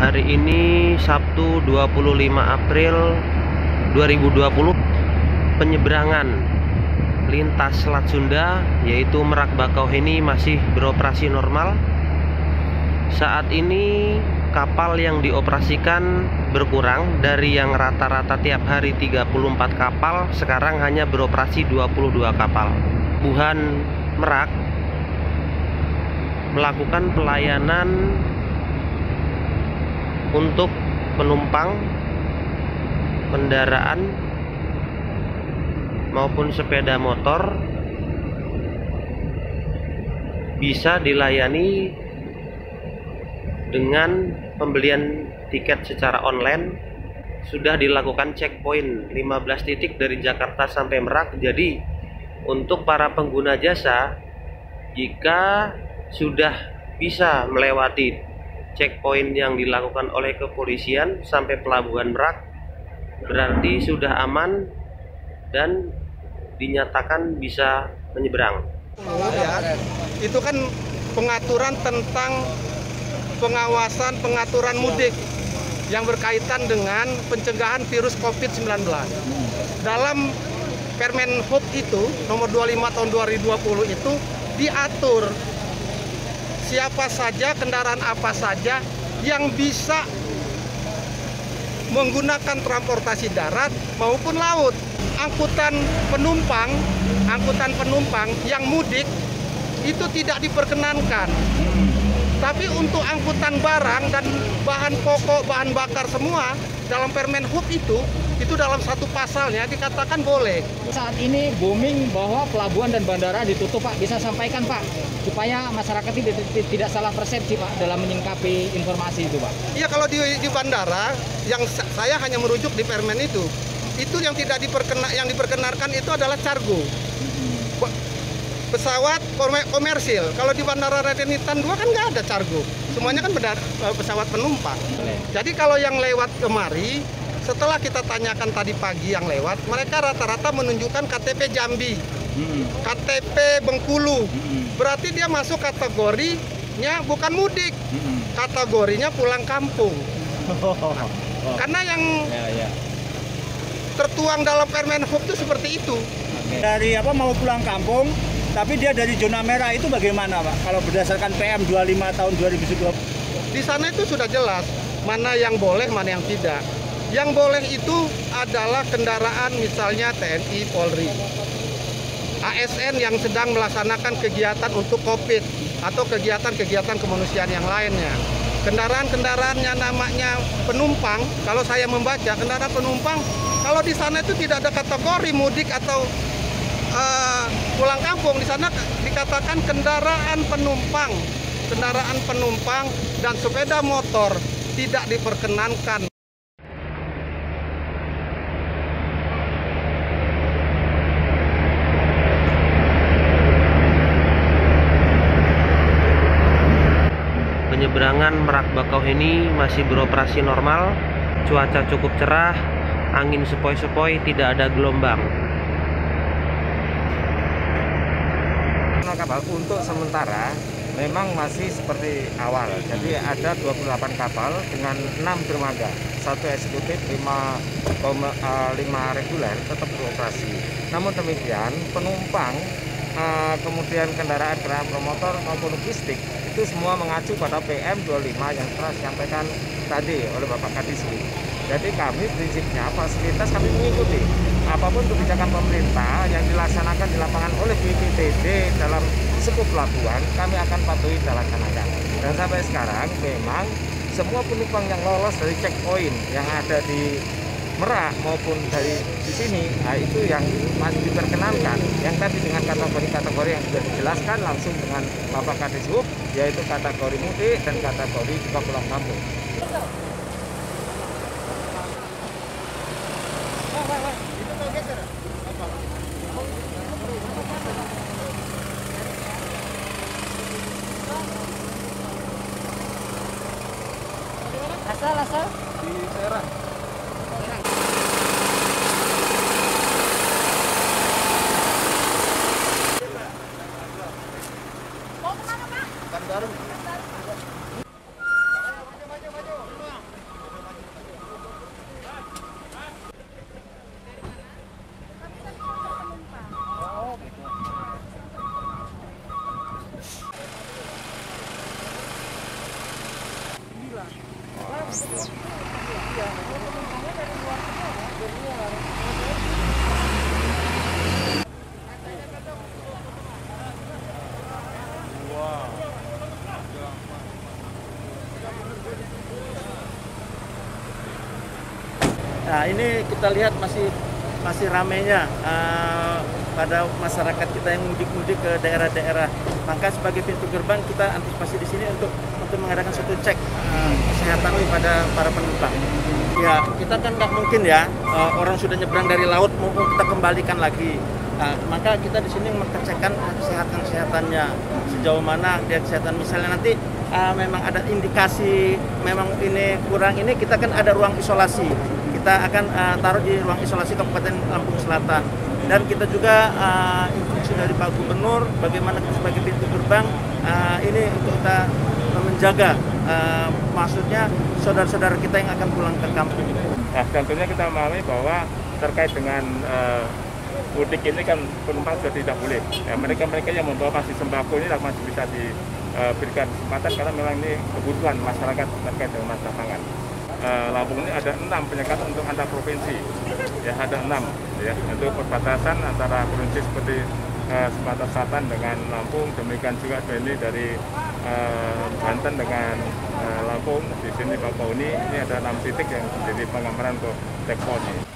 Hari ini Sabtu 25 April 2020. Penyeberangan lintas Selat Sunda yaitu Merak Bakauheni masih beroperasi normal. Saat ini kapal yang dioperasikan berkurang dari yang rata-rata tiap hari 34 kapal, sekarang hanya beroperasi 22 kapal. Pelabuhan Merak melakukan pelayanan untuk penumpang kendaraan maupun sepeda motor bisa dilayani dengan pembelian tiket secara online. Sudah dilakukan checkpoint 15 titik dari Jakarta sampai Merak. Jadi untuk para pengguna jasa, jika sudah bisa melewati checkpoint yang dilakukan oleh kepolisian sampai pelabuhan Merak, berarti sudah aman dan dinyatakan bisa menyeberang. Ya, itu kan pengaturan tentang pengawasan pengaturan mudik yang berkaitan dengan pencegahan virus COVID-19. Dalam Permen Hub itu nomor 25 tahun 2020 itu diatur siapa saja, kendaraan apa saja yang bisa menggunakan transportasi darat maupun laut. Angkutan penumpang yang mudik itu tidak diperkenankan. Tapi untuk angkutan barang dan bahan pokok, bahan bakar semua dalam Permen Hub itu dalam satu pasalnya dikatakan boleh. Saat ini booming bahwa pelabuhan dan bandara ditutup, Pak. Bisa sampaikan, Pak, supaya masyarakat tidak salah persepsi, Pak, dalam menyingkapi informasi itu, Pak. Iya, kalau di bandara yang saya hanya merujuk di Permen itu yang tidak diperkenankan itu adalah cargo. Pesawat komersil. Kalau di Bandara Raden Intan 2 kan nggak ada cargo. Semuanya kan pesawat penumpang. Jadi kalau yang lewat kemari, setelah kita tanyakan tadi pagi yang lewat, mereka rata-rata menunjukkan KTP Jambi, KTP Bengkulu. Berarti dia masuk kategorinya bukan mudik, kategorinya pulang kampung. Karena yang tertuang dalam Permen Hub itu seperti itu. Dari mau pulang kampung, tapi dia dari zona merah itu bagaimana, Pak? Kalau berdasarkan PM 25 tahun 2020. Di sana itu sudah jelas mana yang boleh, mana yang tidak. Yang boleh itu adalah kendaraan misalnya TNI, Polri, ASN yang sedang melaksanakan kegiatan untuk COVID atau kegiatan-kegiatan kemanusiaan yang lainnya. Kendaraan-kendaraan yang namanya penumpang, kalau saya membaca kendaraan penumpang, kalau di sana itu tidak ada kategori mudik atau pulang kampung. Di sana dikatakan kendaraan penumpang dan sepeda motor tidak diperkenankan. Penyeberangan Merak Bakauheni masih beroperasi normal. Cuaca cukup cerah, angin sepoi-sepoi, tidak ada gelombang. Kapal untuk sementara memang masih seperti awal. Jadi ada 28 kapal dengan 6 dermaga, 1 eksekutif, 5 reguler tetap beroperasi. Namun demikian penumpang kemudian kendaraan promotor maupun logistik itu semua mengacu pada PM 25 yang telah disampaikan tadi oleh Bapak Kadis. Jadi kami prinsipnya fasilitas kami mengikuti apapun kebijakan pemerintah yang dilaksanakan di lapangan oleh BPTD dalam skup pelabuhan, kami akan patuhi dilaksanakan. Dan sampai sekarang memang semua penumpang yang lolos dari checkpoint yang ada di Merak maupun dari di sini, nah itu yang masih diperkenankan. Yang tadi dengan kategori-kategori yang sudah dijelaskan langsung dengan Bapak Kadis Hub, yaitu kategori mudik dan kategori juga pulang kampung. Asal Di Serang. Bandar. Maju. Nah, ini kita lihat masih ramainya pada masyarakat kita yang mudik-mudik ke daerah-daerah. Maka sebagai pintu gerbang kita antisipasi di sini untuk mengadakan suatu cek kesehatan pada para penumpang. Ya, kita kan nggak mungkin ya orang sudah nyebrang dari laut mau kita kembalikan lagi. Maka kita di sini mengecekkan kesehatannya sejauh mana dia kesehatan. Misalnya nanti memang ada indikasi memang ini kurang ini, kita kan ada ruang isolasi. Kita akan taruh di ruang isolasi Kabupaten Lampung Selatan. Dan kita juga instruksi dari Pak Gubernur bagaimana sebagai pintu gerbang ini untuk kita menjaga maksudnya saudara-saudara kita yang akan pulang ke kampung. Nah, tentunya kita memahami bahwa terkait dengan mudik ini kan penumpang sudah tidak boleh. Ya, mereka yang membawa masih sembako ini masih bisa diberikan kesempatan karena memang ini kebutuhan masyarakat terkait dengan masalah pangan. Lampung ini ada 6 penyekatan untuk antar provinsi, ya ada 6 ya untuk perbatasan antara provinsi seperti Sumatera Selatan dengan Lampung, demikian juga ini dari Banten dengan Lampung, di sini Bakauni, ini ada 6 titik yang menjadi pengamanan untuk checkpoint.